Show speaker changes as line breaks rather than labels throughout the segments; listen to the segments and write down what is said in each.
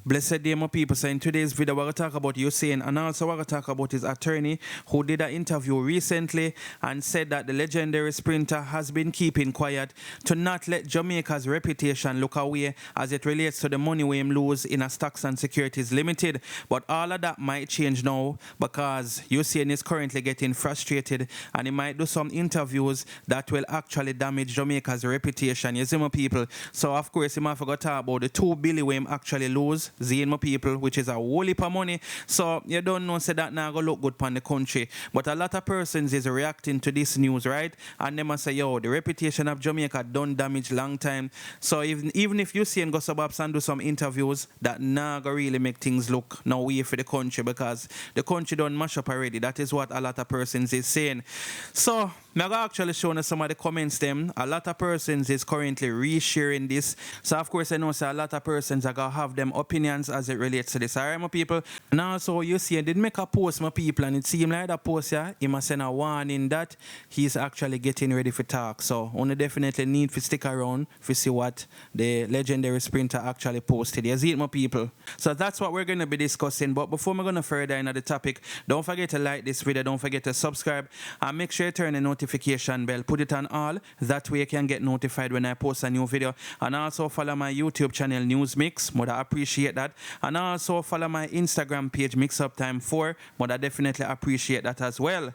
Blessed day, my people. So in today's video, we're going to talk about Usain, and also we're going to talk about his attorney who did an interview recently and said that the legendary sprinter has been keeping quiet to not let Jamaica's reputation look away as it relates to the money we lose in a Stocks and Securities Limited. But all of that might change now because Usain is currently getting frustrated and he might do some interviews that will actually damage Jamaica's reputation. You see, my people. So of course, he might forget to talk about the $2 billion we actually lose. Zine, my people, which is a whole heap of money. So you don't know, say that now go look good upon the country. But a lot of persons is reacting to this news, right? And they must say, yo, the reputation of Jamaica done damage long time. So even if you see and go suburbs and do some interviews, that now go really make things look no way for the country because the country done mash up already. That is what a lot of persons is saying. So I'm going to actually show you some of the comments them. A lot of persons is currently resharing this. So of course I know a lot of persons are going to have them opinions as it relates to this. Alright, my people. And also you see I did make a post, my people, and it seemed like that post here, he must send a warning that he's actually getting ready for talk. So only definitely need to stick around to see what the legendary sprinter actually posted. You see it, my people. So that's what we're going to be discussing. But before we're going to further into the topic, don't forget to like this video, don't forget to subscribe, and make sure you turn the notification bell, put it on all, that way you can get notified when I post a new video. And also follow my YouTube channel News Mix, but I appreciate that. And also follow my Instagram page Mix Up Time 4, but I definitely appreciate that as well.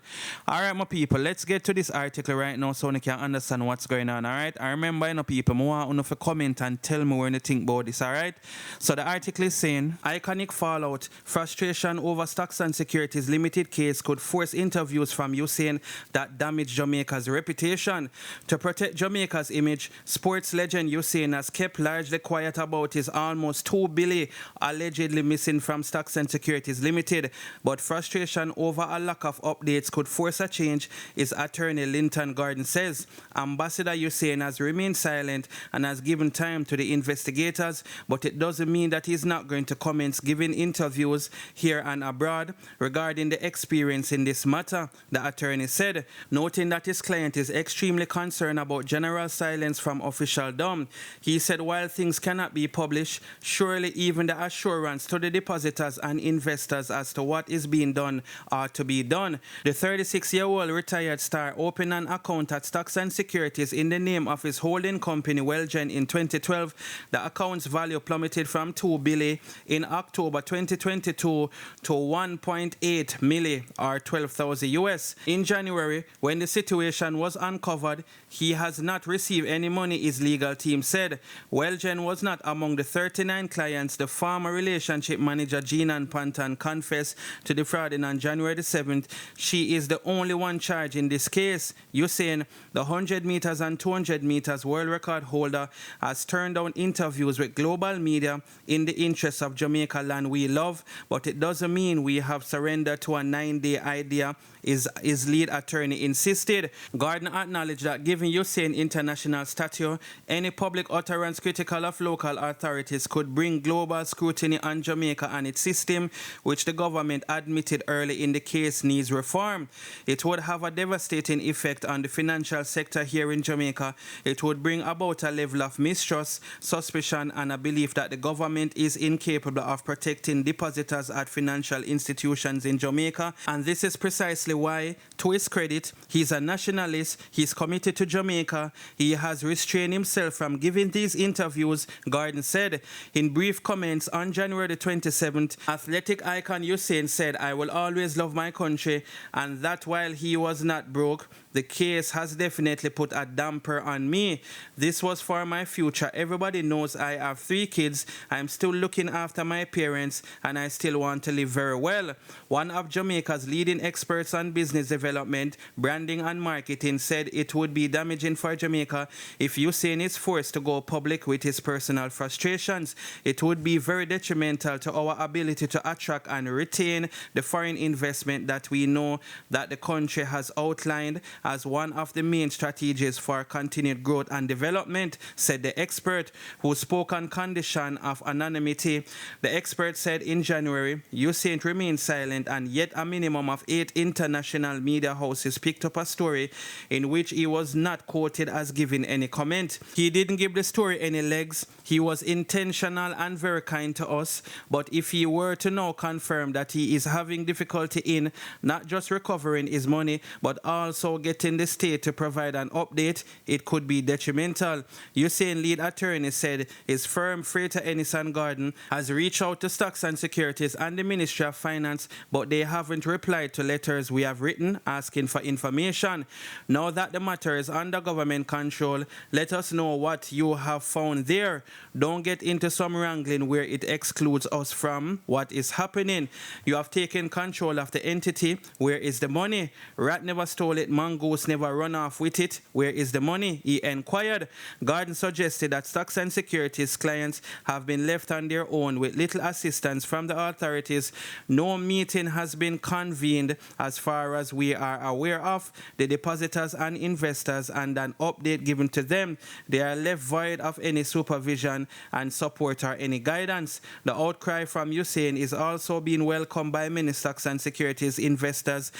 Alright, my people, let's get to this article right now so you can understand what's going on. Alright, I remember, you know, people, I want you to comment and tell me what you think about this. Alright, so the article is saying iconic fallout, frustration over Stocks and Securities Limited case could force interviews from Usain that damage Jamaica's reputation. To protect Jamaica's image, sports legend Usain has kept largely quiet about his almost $2 billion allegedly missing from Stocks and Securities Limited, but frustration over a lack of updates could force a change, his attorney Linton Gordon says. Ambassador Usain has remained silent and has given time to the investigators, but it doesn't mean that he's not going to commence giving interviews here and abroad regarding the experience in this matter, the attorney said, noting that his client is extremely concerned about general silence from officialdom. He said while things cannot be published, surely even the assurance to the depositors and investors as to what is being done are to be done. The 36-year-old retired star opened an account at Stocks and Securities in the name of his holding company Wellgen in 2012. The account's value plummeted from $2 billion in October 2022 to $1.8 million or 12,000 US. In January, when the situation was uncovered, he has not received any money, his legal team said. Wellgen was not among the 39 clients the former relationship manager Jean Panton confessed to defrauding on January the 7th. She is the only one charged in this case. Usain, the 100 meters and 200 meters world record holder, has turned down interviews with global media in the interest of Jamaica land we love, but it doesn't mean we have surrendered to a 9-day idea, his lead attorney insisted. Gordon acknowledged that given Usain international stature, any public utterance critical of local authorities could bring global scrutiny on Jamaica and its system, which the government admitted early in the case needs reform. It would have a devastating effect on the financial sector here in Jamaica. It would bring about a level of mistrust, suspicion, and a belief that the government is incapable of protecting depositors at financial institutions in Jamaica. And this is precisely why, to his credit, he's a nationalist, he's committed to Jamaica, he has restrained himself from giving these interviews, Gordon said. In brief comments on January the 27th, athletic icon Usain said, "I will always love my country," and that while he was not broke, the case has definitely put a damper on me. This was for my future. Everybody knows I have 3 kids. I'm still looking after my parents and I still want to live very well. One of Jamaica's leading experts on business development, branding and marketing said it would be damaging for Jamaica if Usain is forced to go public with his personal frustrations. It would be very detrimental to our ability to attract and retain the foreign investment that we know that the country has outlined as one of the main strategies for continued growth and development, said the expert, who spoke on condition of anonymity. The expert said in January, Usain remained silent, and yet a minimum of 8 international media houses picked up a story in which he was not quoted as giving any comment. He didn't give the story any legs. He was intentional and very kind to us, but if he were to now confirm that he is having difficulty in not just recovering his money, but also getting the state to provide an update, it could be detrimental. Usain lead attorney said his firm, Freighter Ennis and Gordon, has reached out to Stocks and Securities and the Ministry of Finance, but they haven't replied to letters we have written asking for information. Now that the matter is under government control, let us know what you have found there. Don't get into some wrangling where it excludes us from what is happening. You have taken control of the entity. Where is the money? Rat never stole it. Mongoose never run off with it. Where is the money? He inquired. Gordon suggested that Stocks and Securities clients have been left on their own with little assistance from the authorities. No meeting has been convened as far as we are aware of. The depositors and investors and an update given to them. They are left void of any supervision and support or any guidance. The outcry from Usain is also being welcomed by many Stocks and Securities investors,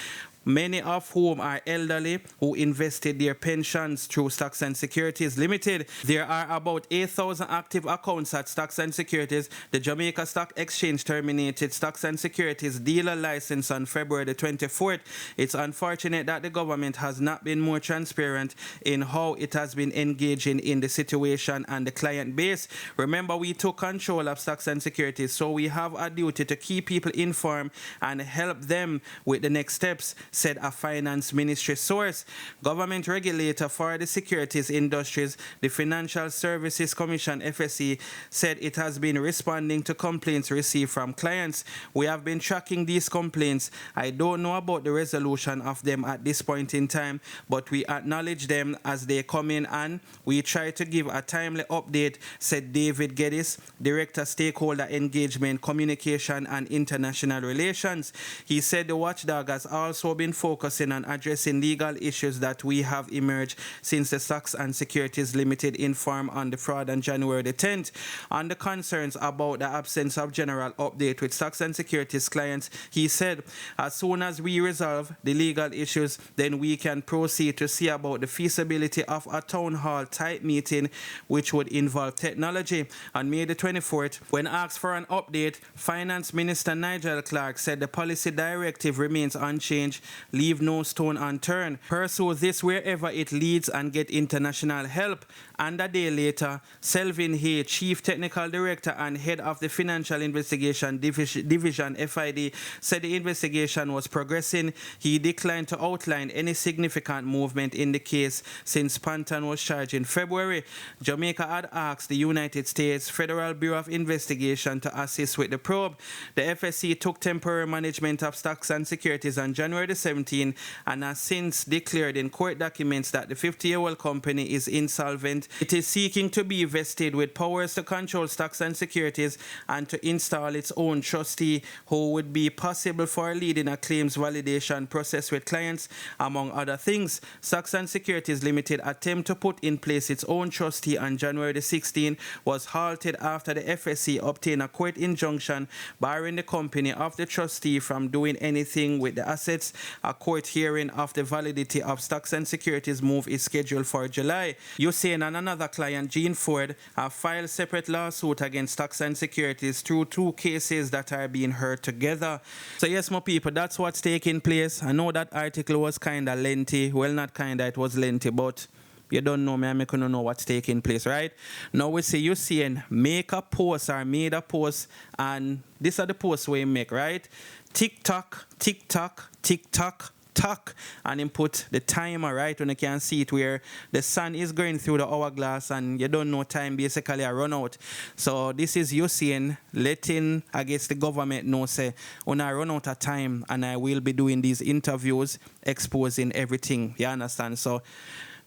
many of whom are elderly who invested their pensions through Stocks and Securities Limited. There are about 8,000 active accounts at Stocks and Securities. The Jamaica Stock Exchange terminated Stocks and Securities dealer license on February the 24th. It's unfortunate that the government has not been more transparent in how it has been engaging in the situation and the client base. Remember, we took control of Stocks and Securities, so we have a duty to keep people informed and help them with the next steps, said a finance ministry source. Government regulator for the securities industries, the Financial Services Commission, FSE, said it has been responding to complaints received from clients. We have been tracking these complaints. I don't know about the resolution of them at this point in time, but we acknowledge them as they come in and we try to give a timely update, said David Geddes, Director Stakeholder Engagement, Communication and International Relations. He said the watchdog has also been focusing on addressing legal issues that we have emerged since the Stocks and Securities Limited informed on the fraud on January the 10th. On the concerns about the absence of general update with Stocks and Securities clients, he said, as soon as we resolve the legal issues, then we can proceed to see about the feasibility of a town hall type meeting which would involve technology. On May the 24th, when asked for an update, Finance Minister Nigel Clark said the policy directive remains unchanged. Leave no stone unturned. Pursue this wherever it leads and get international help. And a day later, Selvin Hay, Chief Technical Director and Head of the Financial Investigation Division, FID, said the investigation was progressing. He declined to outline any significant movement in the case since Panton was charged in February. Jamaica had asked the United States Federal Bureau of Investigation to assist with the probe. The FSC took temporary management of Stocks and Securities on January 17 and has since declared in court documents that the 50-year-old company is insolvent. It is seeking to be vested with powers to control Stocks and Securities and to install its own trustee who would be possible for leading a claims validation process with clients, among other things. Stocks and Securities Limited attempt to put in place its own trustee on January the 16th was halted after the FSC obtained a court injunction barring the company of the trustee from doing anything with the assets. A court hearing of the validity of Stocks and Securities move is scheduled for July. Usain and another client, Jean Ford, have filed separate lawsuit against Stocks and Securities through two cases that are being heard together. So yes, my people, that's what's taking place. I know that article was kind of lengthy. Well, not kind of, it was lengthy, but you don't know me, I'm going to know what's taking place, right? Now we see Usain make a post or made a post, and these are the posts we make, right? Tick-tock, tick-tock, tick-tock, tock, and then put the timer, right, when you can see it where the sun is going through the hourglass and you don't know time basically I run out. So this is Usain letting, I guess, the government know, say, when I run out of time and I will be doing these interviews, exposing everything, you understand? So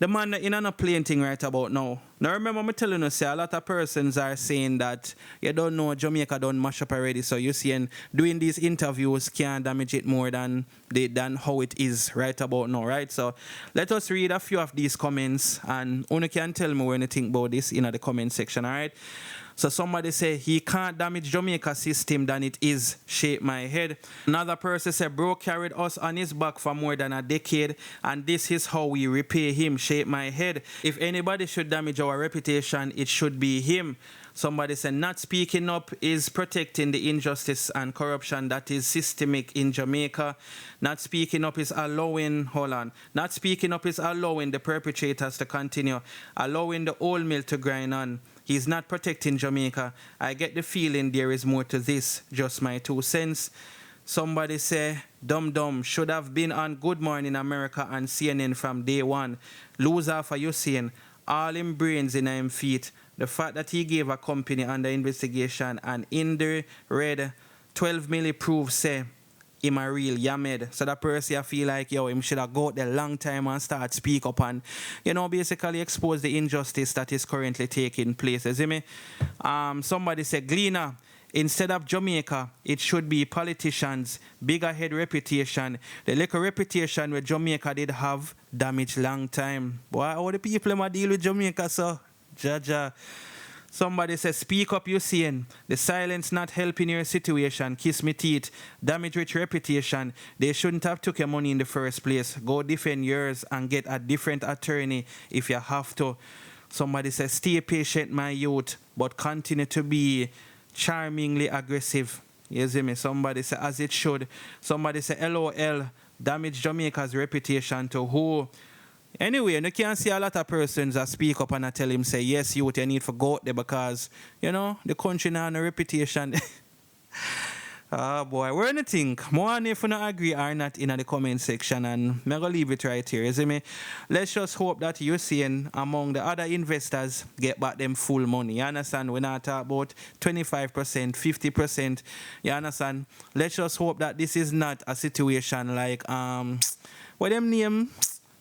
the man in a plain thing right about now. Now remember me telling you, say, a lot of persons are saying that you don't know Jamaica done mash up already, so you saying doing these interviews can damage it more than how it is right about now, right? So let us read a few of these comments and you can tell me what you think about this in the comment section, all right? So somebody say he can't damage Jamaica system than it is. Shake my head. Another person said bro carried us on his back for more than a decade and this is how we repay him. Shake my head. If anybody should damage our reputation, it should be him. Somebody said not speaking up is protecting the injustice and corruption that is systemic in Jamaica. Not speaking up is allowing, not speaking up is allowing the perpetrators to continue, allowing the old mill to grind on. He's not protecting Jamaica. I get the feeling there is more to this. Just my 2 cents. Somebody say, Dum should have been on Good Morning America and CNN from day one. Loser for Usain. All him brains in him feet. The fact that he gave a company under investigation and in the red 12 milli proof say him a real yamed. So that person I feel like him should have got there long time and start speak up and basically expose the injustice that is currently taking place. You see me? Somebody said Gleaner. Instead of Jamaica, it should be politicians, bigger head reputation. The little reputation where Jamaica did have damaged long time. Boy, all the people might deal with Jamaica, so Jaja. Somebody says, speak up, Usain. The silence not helping your situation. Kiss me teeth. Damage rich reputation. They shouldn't have took your money in the first place. Go defend yours and get a different attorney if you have to. Somebody says, stay patient, my youth, but continue to be charmingly aggressive. You see me? Somebody say, as it should. Somebody say, LOL, damage Jamaica's reputation to who? Anyway, you can see a lot of persons that speak up and I tell him, say, yes, youth, you need to go out there because, the country now has a reputation. Oh, boy. Where do you think? More if you don't agree or not in the comment section, and I'm going to leave it right here. You see me? Let's just hope that Usain, among the other investors, get back them full money. You understand? We're not talking about 25%, 50%. You understand? Let's just hope that this is not a situation like, what them name?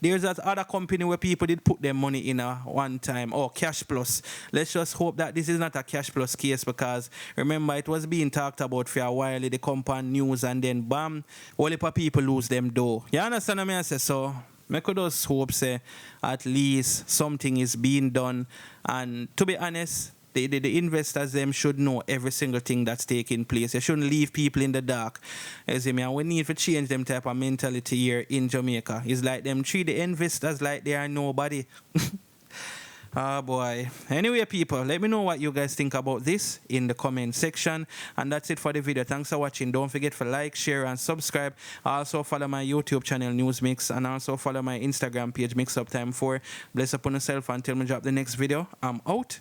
There's that other company where people did put their money in one time. Oh, Cash Plus. Let's just hope that this is not a Cash Plus case because remember it was being talked about for a while, the compound news, and then bam, all the people lose them though. You understand what I say? So I could just hope say at least something is being done. And to be honest, the investors them should know every single thing that's taking place. You shouldn't leave people in the dark. You see me? And we need to change them type of mentality here in Jamaica. It's like them treat the investors like they are nobody. Oh boy. Anyway, people, let me know what you guys think about this in the comment section. And that's it for the video. Thanks for watching. Don't forget to like, share, and subscribe. Also follow my YouTube channel, News Mix, and also follow my Instagram page, Mix Up Time 4. Bless upon yourself until we drop the next video. I'm out.